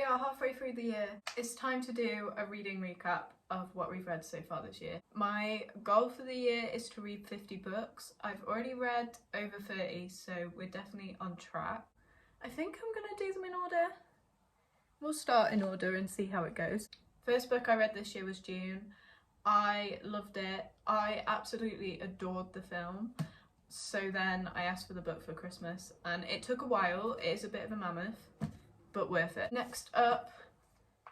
We are halfway through the year. It's time to do a reading recap of what we've read so far this year. My goal for the year is to read 50 books. I've already read over 30, so we're definitely on track. I think I'm gonna do them in order. We'll start in order and see how it goes. First book I read this year was June. I loved it. I absolutely adored the film. So then I asked for the book for Christmas and it took a while. It is a bit of a mammoth, but worth it. Next up,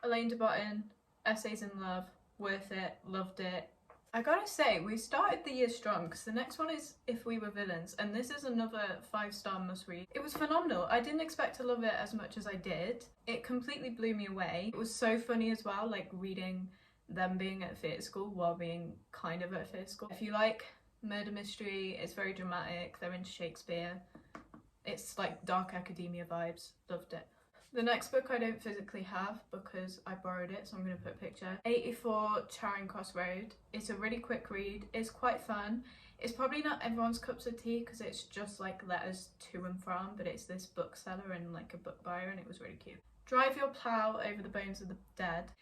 Elaine de Botton, Essays in Love. Worth it, loved it. I gotta say, we started the year strong because the next one is If We Were Villains, and this is another 5-star must read. It was phenomenal. I didn't expect to love it as much as I did. It completely blew me away. It was so funny as well, like reading them being at theatre school while being kind of at theatre school. If you like murder mystery, it's very dramatic, they're into Shakespeare. It's like dark academia vibes. Loved it. The next book I don't physically have because I borrowed it, so I'm going to put a picture. 84 Charing Cross Road. It's a really quick read. It's quite fun. It's probably not everyone's cups of tea because it's just like letters to and from, but it's this bookseller and like a book buyer, and it was really cute. Drive Your Plough Over the Bones of the Dead.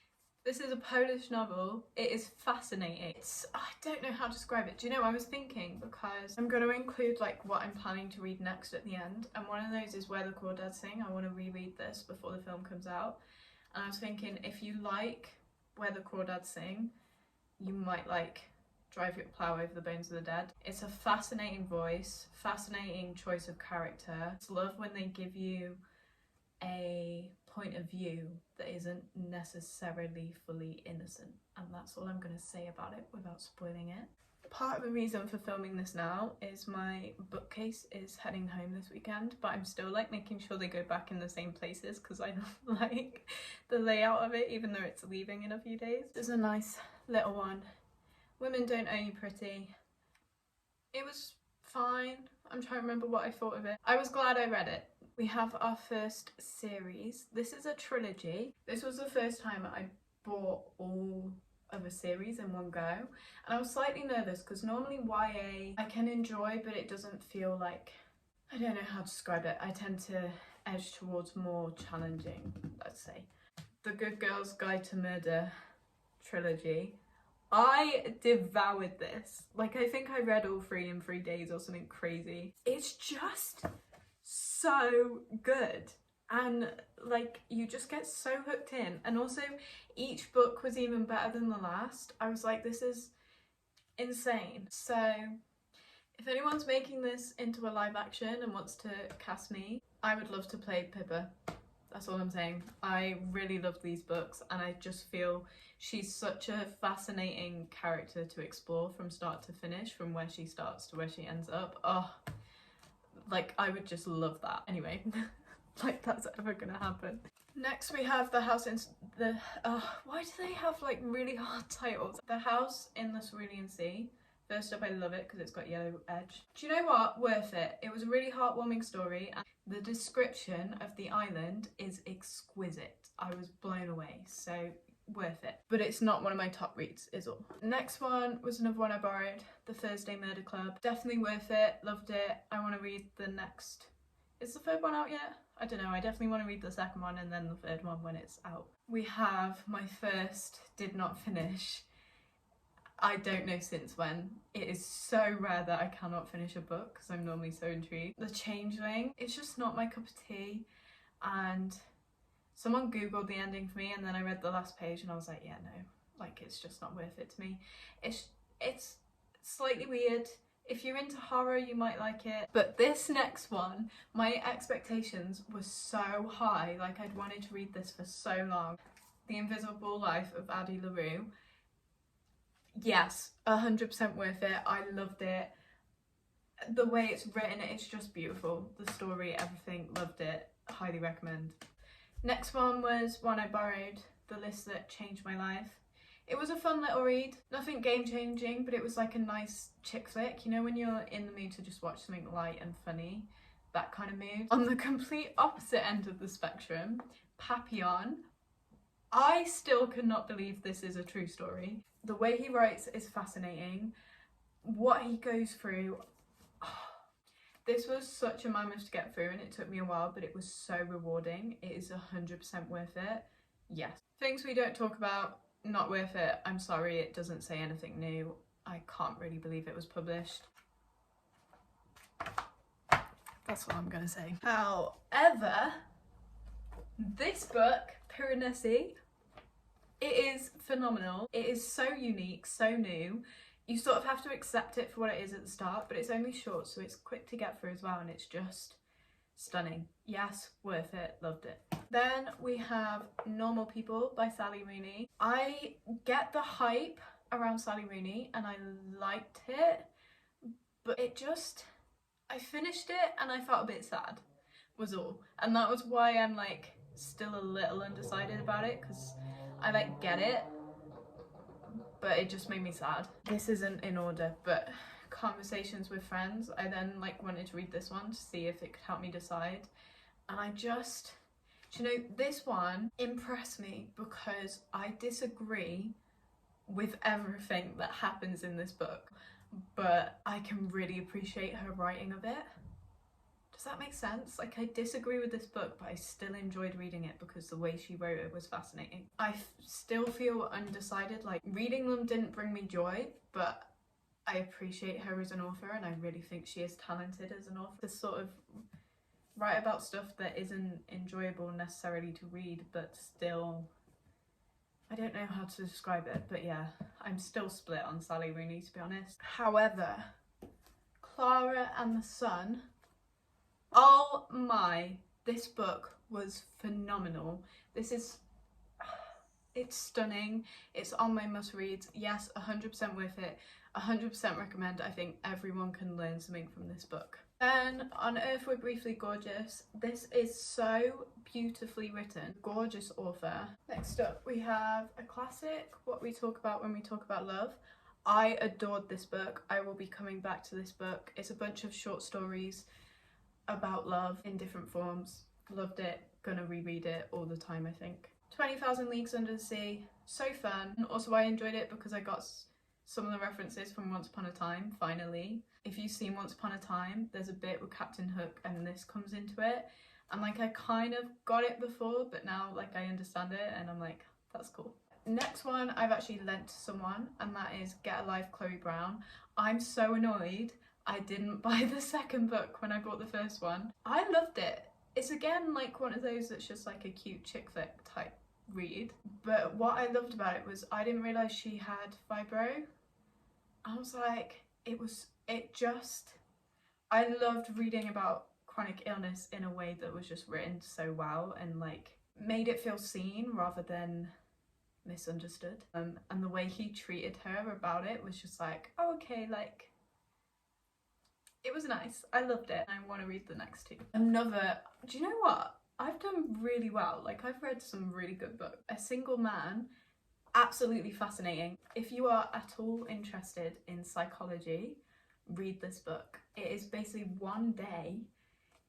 This is a Polish novel. It is fascinating. I don't know how to describe it. Do you know, I was thinking, because I'm going to include like what I'm planning to read next at the end, and one of those is Where the Crawdads Sing. I want to reread this before the film comes out, and I was thinking if you like Where the Crawdads Sing, you might like Drive Your Plough Over the Bones of the Dead. It's a fascinating voice, fascinating choice of character. I love when they give you a point of view that isn't necessarily fully innocent, and that's all I'm going to say about it without spoiling it. Part of the reason for filming this now is my bookcase is heading home this weekend, but I'm still like making sure they go back in the same places because I don't like the layout of it, even though it's leaving in a few days. There's a nice little one. Women Don't Own You Pretty. It was fine. I'm trying to remember what I thought of it. I was glad I read it. We have our first series. This is a trilogy. This was the first time I bought all of a series in one go, and I was slightly nervous because normally YA I can enjoy, but it doesn't feel like, I don't know how to describe it. I tend to edge towards more challenging, let's say. The Good Girl's Guide to Murder trilogy. I devoured this. Like, I think I read all 3 in 3 days or something crazy. It's just so good, and like you just get so hooked in, and also each book was even better than the last. I was like, this is insane. So if anyone's making this into a live action and wants to cast me, I would love to play Pippa. That's all I'm saying. I really love these books, and I just feel she's such a fascinating character to explore from start to finish, from where she starts to where she ends up. Oh, like I would just love that. Anyway, like that's ever gonna happen. Next we have The House in the why do they have like really hard titles? The House in the Cerulean Sea. First up, I love it because it's got yellow edge. Do you know what? Worth it. It was a really heartwarming story, and the description of the island is exquisite. I was blown away, so worth it. But it's not one of my top reads, is all. Next one was another one I borrowed, The Thursday Murder Club. Definitely worth it, loved it. I want to read the next. Is the third one out yet? I don't know. I definitely want to read the second one and then the third one when it's out. We have my first did not finish. I don't know since when. It is so rare that I cannot finish a book because I'm normally so intrigued. The Changeling, it's just not my cup of tea, and someone googled the ending for me and then I read the last page and I was like, yeah, no, like it's just not worth it to me. It's slightly weird. If you're into horror, you might like it. But this next one, my expectations were so high. Like I'd wanted to read this for so long. The Invisible Life of Addie LaRue. Yes, 100% worth it. I loved it. The way it's written, it's just beautiful. The story, everything, loved it. Highly recommend. Next one was one I borrowed, The List That Changed My Life. It was a fun little read. Nothing game-changing, but it was like a nice chick flick. You know when you're in the mood to just watch something light and funny? That kind of mood. On the complete opposite end of the spectrum, Papillon. I still cannot believe this is a true story. The way he writes is fascinating. What he goes through... This was such a mammoth to get through and it took me a while, but it was so rewarding. It is 100% worth it. Yes. Things we don't talk about, not worth it. I'm sorry, it doesn't say anything new. I can't really believe it was published. That's what I'm gonna say. However, this book, Piranesi, it is phenomenal. It is so unique, so new. You sort of have to accept it for what it is at the start, but it's only short, so it's quick to get through as well, and it's just stunning. Yes, worth it, loved it. Then we have Normal People by Sally Rooney. I get the hype around Sally Rooney, and I liked it, but it just, I finished it and I felt a bit sad, was all. And that was why I'm like still a little undecided about it, because I like get it, but it just made me sad. This isn't in order, but Conversations with Friends, I then like wanted to read this one to see if it could help me decide. And I just, you know, this one impressed me because I disagree with everything that happens in this book, but I can really appreciate her writing of it. Does that make sense? Like, I disagree with this book, but I still enjoyed reading it because the way she wrote it was fascinating. I still feel undecided. Like, reading them didn't bring me joy, but I appreciate her as an author, and I really think she is talented as an author to sort of write about stuff that isn't enjoyable necessarily to read, but still, I don't know how to describe it, but yeah, I'm still split on Sally Rooney, to be honest. However, Clara and the Sun, oh my, this book was phenomenal. This is, it's stunning. It's on my must reads. Yes, 100% worth it. 100% recommend. I think everyone can learn something from this book. Then On Earth We're Briefly Gorgeous. This is so beautifully written. Gorgeous author. Next up we have a classic, What We Talk About When We Talk About Love. I adored this book. I will be coming back to this book. It's a bunch of short stories about love in different forms. Loved it. Gonna reread it all the time, I think. 20,000 Leagues Under the Sea. So fun. And also I enjoyed it because I got some of the references from Once Upon a Time, finally. If you've seen Once Upon a Time, there's a bit with Captain Hook and this comes into it. And like, I kind of got it before, but now like I understand it and I'm like, that's cool. Next one I've actually lent to someone, and that is Get a Life, Chloe Brown. I'm so annoyed I didn't buy the second book when I bought the first one. I loved it. It's again like one of those that's just like a cute chick flick type read. But what I loved about it was I didn't realise she had fibro. I was like, I loved reading about chronic illness in a way that was just written so well and like made it feel seen rather than misunderstood. And the way he treated her about it was just like, oh, okay, like, it was nice. I loved it. I want to read the next two. Another, do you know what? I've done really well. Like, I've read some really good books. A Single Man, absolutely fascinating. If you are at all interested in psychology, read this book. It is basically one day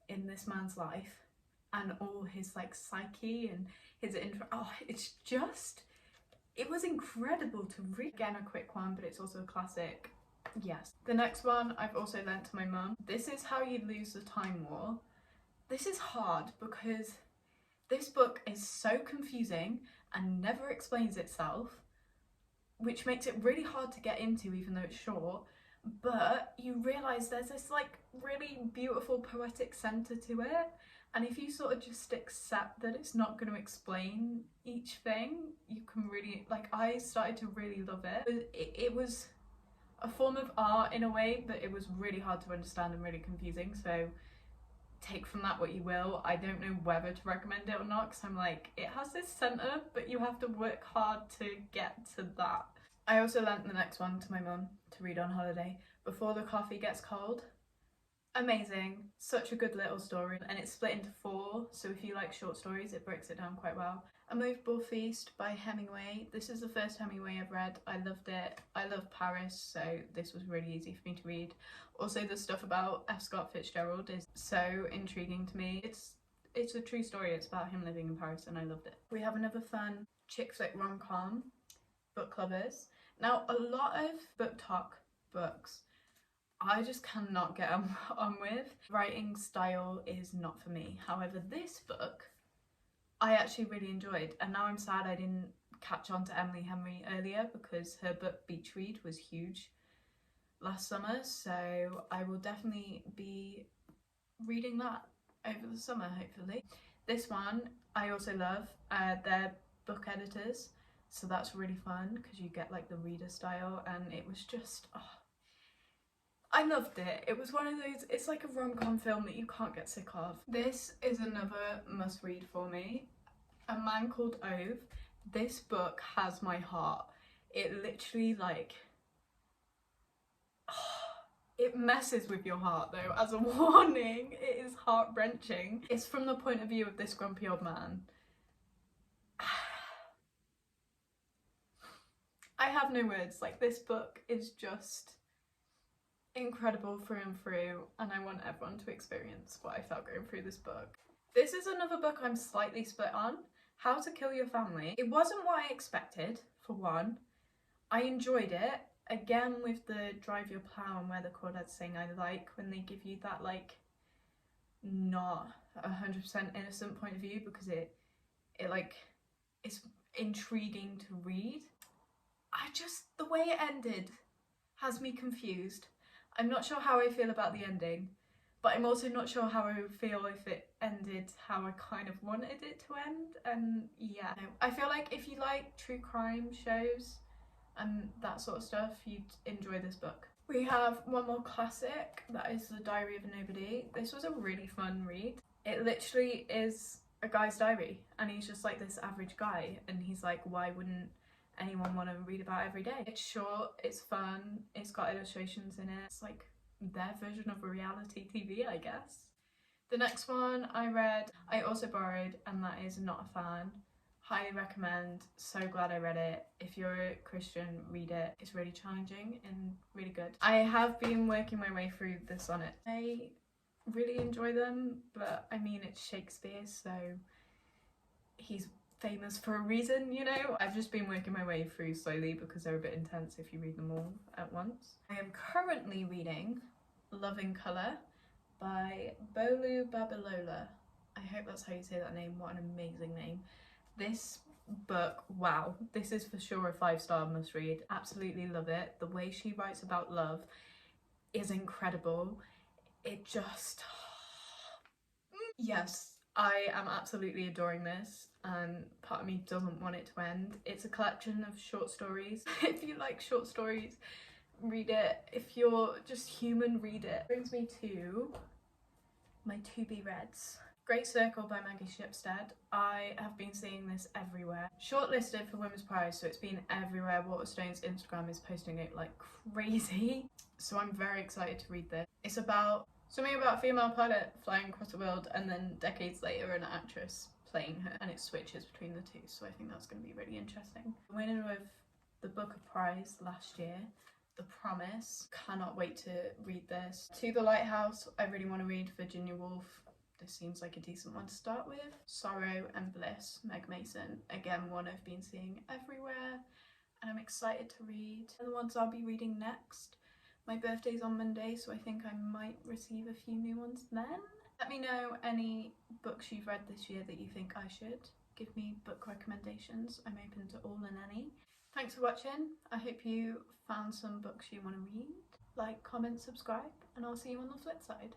in this man's life and all his like psyche and his it's just, it was incredible to read. Again, a quick one, but it's also a classic. Yes. The next one I've also lent to my mum. This is How You Lose the Time War. This is hard because this book is so confusing and never explains itself, which makes it really hard to get into even though it's short, but you realise there's this like really beautiful poetic centre to it, and if you sort of just accept that it's not going to explain each thing, you can really, like, I started to really love it. It was a form of art in a way, but it was really hard to understand and really confusing, so take from that what you will. I don't know whether to recommend it or not because I'm like, it has this centre, but you have to work hard to get to that. I also lent the next one to my mum to read on holiday, Before the Coffee Gets Cold. Amazing, such a good little story, and it's split into 4, so if you like short stories it breaks it down quite well. A Movable Feast by Hemingway. This is the first Hemingway I've read. I loved it. I love Paris, so this was really easy for me to read. Also, the stuff about F. Scott Fitzgerald is so intriguing to me. It's a true story. It's about him living in Paris and I loved it. We have another fun chick flick rom-com, Book Clubbers. Now, a lot of book talk books I just cannot get on with. Writing style is not for me. However, this book I actually really enjoyed, and now I'm sad I didn't catch on to Emily Henry earlier because her book Beach Read was huge last summer, so I will definitely be reading that over the summer, hopefully. This one I also love. They're book editors, so that's really fun because you get like the reader style, and it was just, oh, I loved it. It was one of those, it's like a rom-com film that you can't get sick of. This is another must-read for me. A Man Called Ove. This book has my heart. It literally like, it messes with your heart though, as a warning. It is heart-wrenching. It's from the point of view of this grumpy old man. I have no words. Like, this book is just incredible through and through, and I want everyone to experience what I felt going through this book. This is another book I'm slightly split on. How to Kill Your Family. It wasn't what I expected, for one. I enjoyed it. Again, with the drive your plow and where the crawdads sing, I like when they give you that like not 100% innocent point of view, because it like, it's intriguing to read. The way it ended has me confused. I'm not sure how I feel about the ending, but I'm also not sure how I would feel if it ended how I kind of wanted it to end. And yeah, I feel like if you like true crime shows and that sort of stuff, you'd enjoy this book. We have one more classic, that is The Diary of a Nobody. This was a really fun read. It literally is a guy's diary, and he's just like this average guy, and he's like, why wouldn't anyone want to read about every day? It's short, it's fun, it's got illustrations in it. It's like their version of a reality TV, I guess. The next one I read, I also borrowed, and that is Not a Fan. Highly recommend. So glad I read it. If you're a Christian, read it. It's really challenging and really good. I have been working my way through the sonnet. I really enjoy them, but I mean, it's Shakespeare, so he's famous for a reason, you know? I've just been working my way through slowly because they're a bit intense if you read them all at once. I am currently reading Love in Colour by Bolu Babilola. I hope that's how you say that name. What an amazing name. This book, wow, this is for sure a 5-star must read. Absolutely love it. The way she writes about love is incredible. It just, yes, I am absolutely adoring this, and part of me doesn't want it to end. It's a collection of short stories. If you like short stories, read it. If you're just human, read it. Brings me to my to-be-reads. Great Circle by Maggie Shipstead. I have been seeing this everywhere. Shortlisted for Women's Prize, so it's been everywhere. Waterstone's Instagram is posting it like crazy. So I'm very excited to read this. It's about something about a female pilot flying across the world, and then decades later an actress playing her, and it switches between the two, so I think that's going to be really interesting. The winner of the Booker Prize last year, The Promise. Cannot wait to read this. To the Lighthouse, I really want to read Virginia Woolf. This seems like a decent one to start with. Sorrow and Bliss, Meg Mason. Again, one I've been seeing everywhere, and I'm excited to read. The ones I'll be reading next. My birthday's on Monday, so I think I might receive a few new ones then. Let me know any books you've read this year that you think I should. Give me book recommendations. I'm open to all and any. Thanks for watching. I hope you found some books you want to read. Like, comment, subscribe, and I'll see you on the flip side.